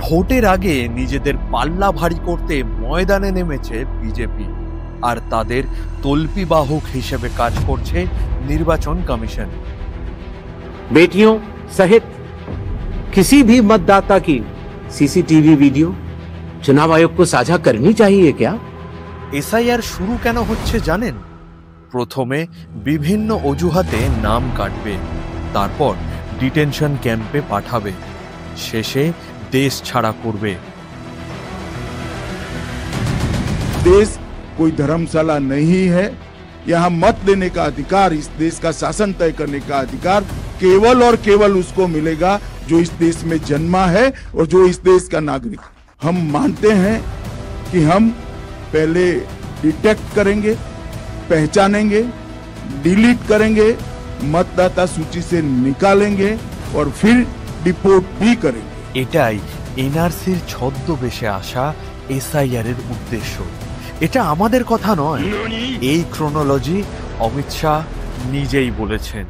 ভোটের আগে নিজেদের পাল্লা ভারী করতে ময়দানে নেমেছে বিজেপি, আর তাদের তল্পিবাহক হিসেবে কাজ করছে নির্বাচন কমিশন। बेटियों सहित किसी भी मतदाता की सीसीटीवी वीडियो चुनाव आयोग को साझा करनी चाहिए क्या? এসআইআর শুরু কেন হচ্ছে জানেন? প্রথমে বিভিন্ন অজুহাতে নাম কাটবে, তারপর ডিটেনশন ক্যাম্পে পাঠাবে, শেষে দেশ ছাড়া করবে। देश कोई धर्मशाला नहीं है। यहाँ मत देने का अधिकार, इस देश का शासन तय करने का अधिकार केवल और केवल उसको मिलेगा जो इस देश में जन्मा है और जो इस देश का नागरिक। हम मानते हैं कि हम पहले डिटेक्ट करेंगे, पहचानेंगे, डिलीट करेंगे, मतदाता सूची से निकालेंगे और फिर डिपोर्ट भी करेंगे। এটাই এনআরসির ছদ্মবেশে আসা এসআইআর এর উদ্দেশ্য। এটা আমাদের কথা নয়, এই ক্রোনোলজি অমিত শাহ নিজেই বলেছেন।